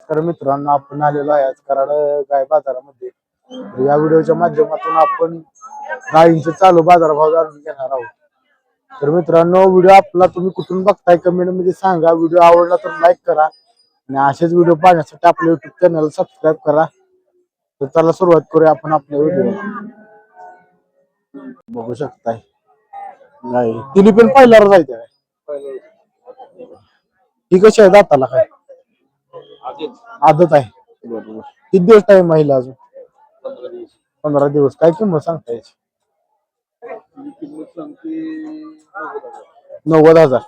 नमस्कार मित्रांनो, आपण आलेलो आहे आज कराड गाय बाजारामध्ये. तर या व्हिडिओच्या माध्यमातून आपण गायींचे चालू बाजारभाव जाणून घेणार आहोत. तर मित्रांनो, व्हिडिओ आपला तुम्ही कुठून बघताय कमेंट मध्ये सांगा. व्हिडिओ आवडला तर लाईक करा आणि असेच व्हिडिओ पाहण्यासाठी आपल्या युट्यूब चॅनल सबस्क्राईब करा. तर चला सुरुवात करूया आपण आपल्या व्हिडिओ. बघू शकताय नाही तिन्ही पण पहिल्यावर जायचं. ही कशी आहे दाताला काय आदत आहे. बरोबर. किती दिवस टाइम आहे अजून? 15 दिवस. काय किंमत सांगता याची? 90,000.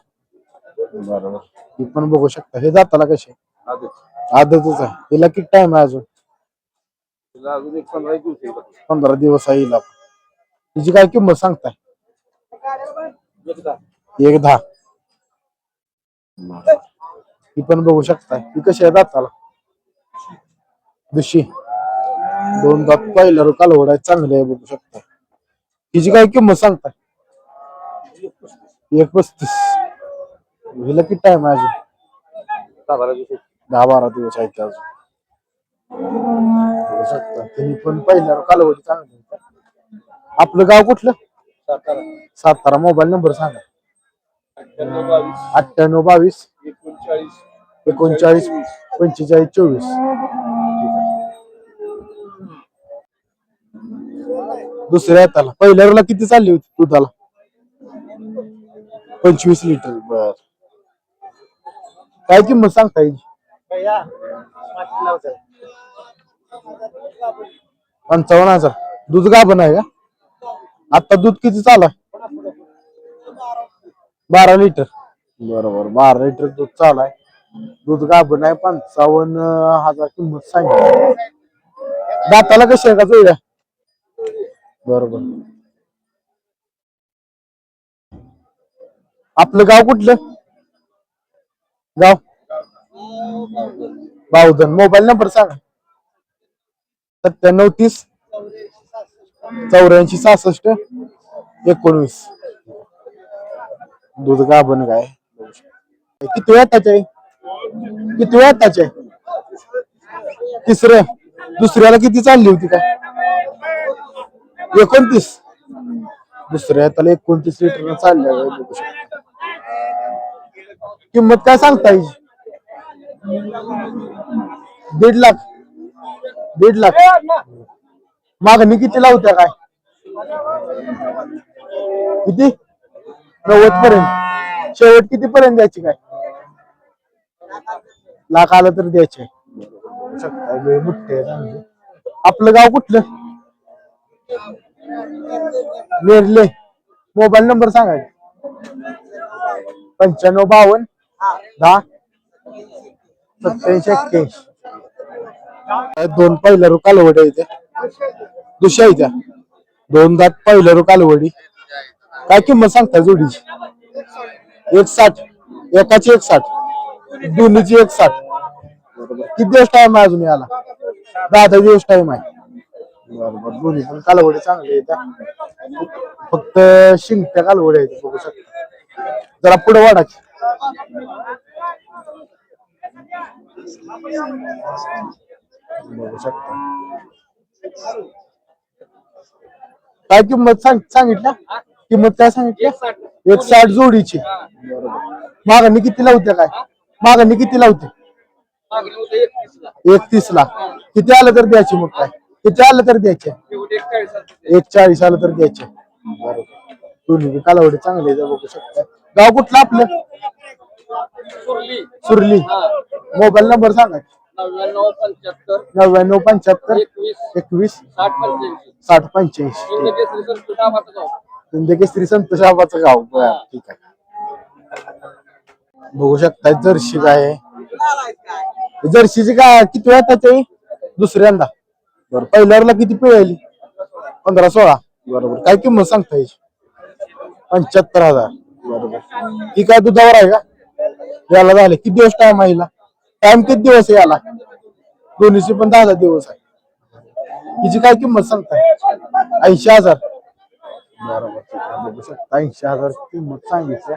बरोबर. ही पण बघू शकता. हे दाताला कसे आदतच आहे. हिला किती टाइम आहे अजून? 15 दिवस आहे हिला. तिची काय किंमत सांगताय? 1,10. ही पण बघू शकताय. ही कशी आहे दाताला? दुशी. 2 दात पहिल्यावर कालवड आहे. चांगली आहे बघू शकता. हिची काय किंमत सांगताय? 1,35. हिला किती टाइम आहे अजून? 10-12 दिवस आहेत अजून. बघू शकता. तिने पण पहिल्यावर कालवडी चांगली. आपलं गाव कुठलं? सातारा. मोबाईल नंबर सांगा. 9822 39 45 24. दुसऱ्या हाताला पहिल्यावरला किती चालली होती दुधाला? 25 लिटर. बर. काय किंमत सांगता येईल? 55,000. दूध गाभण आहे का? आता दूध किती चालू आहे? 12 लिटर. बरोबर. 12 लिटर दूध चालू आहे. दूध गाभण आहे. 55,000 किंमत सांगितली. दाताला कशी आहे का जोड्या? बरोबर. आपलं गाव कुठलं? गाव बावधन. मोबाईल नंबर सांगा. 9730 84 66 19. दूध गाभण गाय. किती वेळ त्याचे? किती वेळ त्याचे? तिसरं. दुसऱ्याला किती चालली होती काय? 29. दुसऱ्या त्याला 29 लिटर चालल्या. किंमत काय सांगता येईल? 1.5 लाख. 1.5 लाख. मागणी किती लावत्या काय? किती? 90 पर्यंत. शेवट किती पर्यंत द्यायची काय? लाख आलं तर द्यायचे. आपलं गाव कुठलं? नेरले. मोबाईल नंबर सांगा. 9552 10 87 81. 2 पहिल्या कालवडी आहे त्या. दुसऱ्या आहे त्या. 2 दात पहिल्या कालवडी. काय किंमत सांगता जोडीची? 160. एकाची 160. दोन्हीची 160. किती दिवस टाइम आहे अजून याला? 10 दिवस टाइम आहे. बरोबर. दोन्ही पण कालवडी चांगली आहे. फक्त शिंगट्या कालवडी आहेत बघू शकता. जरा पुढे वाढा. बघू शकता. काय किंमत सांगितल्या? किंमत काय सांगितली? 160 जोडीची. मागणी किती लावते काय? मागणी किती लावते? 31 ला. किती आलं तर द्यायची मग काय? किती आलं तर द्यायचे? 140 आलं तर द्यायचे. बरोबर. दोन्ही कालावडी चांगले बघू शकता. गाव कुठलं आपलं? सुरली. मोबाईल नंबर सांगा. 9975 21 60 85. केसरी संतोष आबाचं गाव. ठीक आहे. बघू शकता जर्सी गाय. जर्सीची काय किती वेळ त्याच्या? दुसऱ्यांदा. बरं. पहिल्यावरला किती पिळाली? 15-16. बरोबर. काय किंमत सांगता येईल? 75,000. बरोबर. ही काय दुधावर आहे का? याला झाले किती दिवस टाइम आहे? टाइम किती दिवस आहे याला? दोन्हीची पण 10 दिवस आहे. हिची काय किंमत सांगताय? 80,000. बरोबर. 80,000 किंमत सांगितली.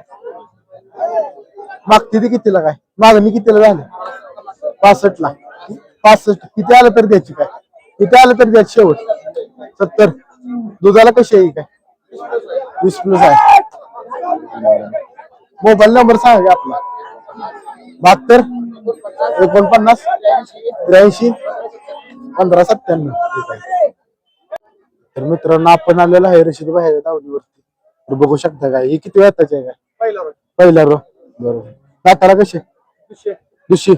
मागते ती कितीला काय? मागणी कितीला झाली? 65 ला. 65 किती आलं तर द्यायची काय? किती आलं तर द्यायची शेवट 70. दुधाला कशी आहे काय? 20+ आहे. मोबाईल नंबर सांगा आपला. 72 49 83 1597. ठीक आहे. तर मित्रांनो आपण आलेलो आहे रशीद भाईच्या दावणीवरती. तर बघू शकता काय ही किती वेताची आहे काय? पहिला रो. बरोबर. दाताला कशी? दुशी.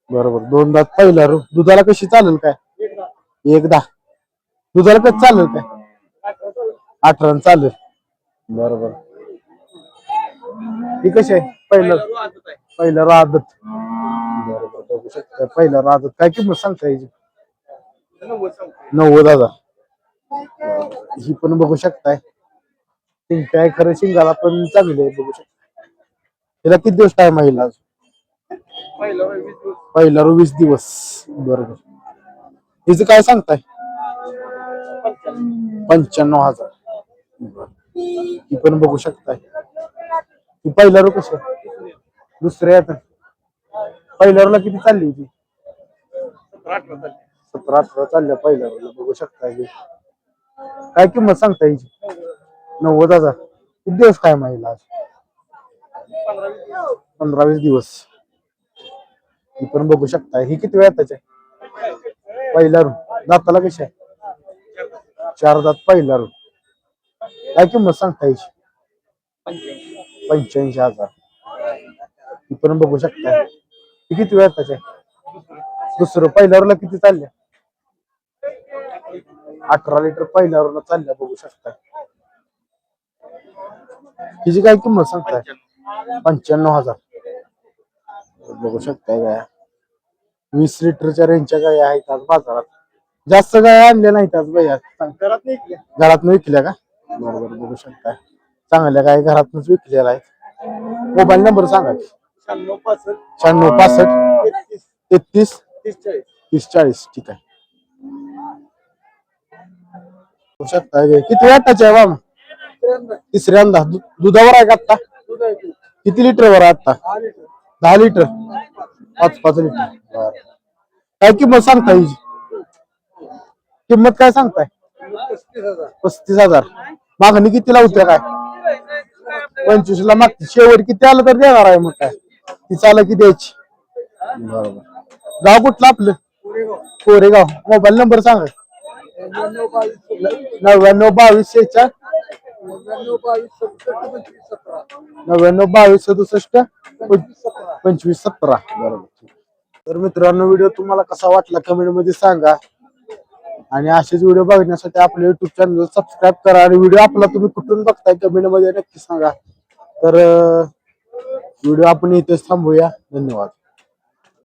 बरोबर. 2 दात पहिला रो. दुधाला कशी चालेल काय? 1 10. दुधाला कसं चालेल काय? 18 चालेल. बरोबर. ही कशी आहे? पहिला रो आदत. बरोबर. बघू शकता पहिला रो आदत. काय किंमत सांगता याची? 90,000. ही पण बघू शकताय. काय खरं शिंगाला पण चांगले आहे बघू शकता. त्याला किती दिवस टाइम आहे आज? पहिला रो 20 दिवस. बरोबर. हिचं काय सांगताय? 95,000. ही पण बघू शकताय. ही पहिला रो कशी आहे? दुसऱ्या आता पहिल्या रोला किती चालली होती? 17-18 चालल्या पहिल्या रोला बघू शकताय. काय किंमत सांगता याची? 90,000. किती दिवस काय माहिती आज? 15-20 दिवस. ही पण बघू शकता. ही किती वेळाची आहे? पहिला रू. दाताला कशी आहे? 4 दात पहिला रू. काय किंमत सांगता याची? 85,000. ही पण बघू शकता. ही किती वेळाची आहे? दुसरं पहिल्या रूला किती चालल्या? 18 लिटर पहिल्या रूला चालल्या बघू शकता. हिची काय किंमत सांगताय? 95,000. बघू शकताय काय 20 लिटरच्या रेंजच्या गाय आहेत आज बाजारात. जास्त गाय आणल्या नाहीत आज भैया. घरात विकल्या का? बरोबर. बघू शकताय चांगल्या गाय घरातूनच विकलेल्या आहेत. मोबाईल नंबर सांगा. 96 65 33 30 40. ठीक आहे. बघू शकताय किती वेळाचे आहे बाबा? तिसऱ्यांदा. दुधावर आहे का आता? किती लिटरवर आहे आता? 10 लिटर. 5-5 लिटर. काय किंमत सांगता हिची? किंमत काय सांगताय? 35,000. मागणी किती लावते काय? 25 ला मागते. शेवट किती आलं तर देणार आहे मग काय? ती चाल की द्यायची. बरोबर. गाव कुठलं आपलं? कोरेगाव. मोबाईल नंबर सांगा. 99 22 25 17. बरोबर. तर मित्रांनो व्हिडिओ तुम्हाला कसा वाटला कमेंट मध्ये सांगा. आणि असेच व्हिडिओ बघण्यासाठी आपल्या युट्यूब चॅनल सबस्क्राईब करा. आणि व्हिडिओ आपला तुम्ही कुठून बघताय कमेंट मध्ये नक्की सांगा. तर व्हिडिओ आपण इथेच थांबूया. धन्यवाद.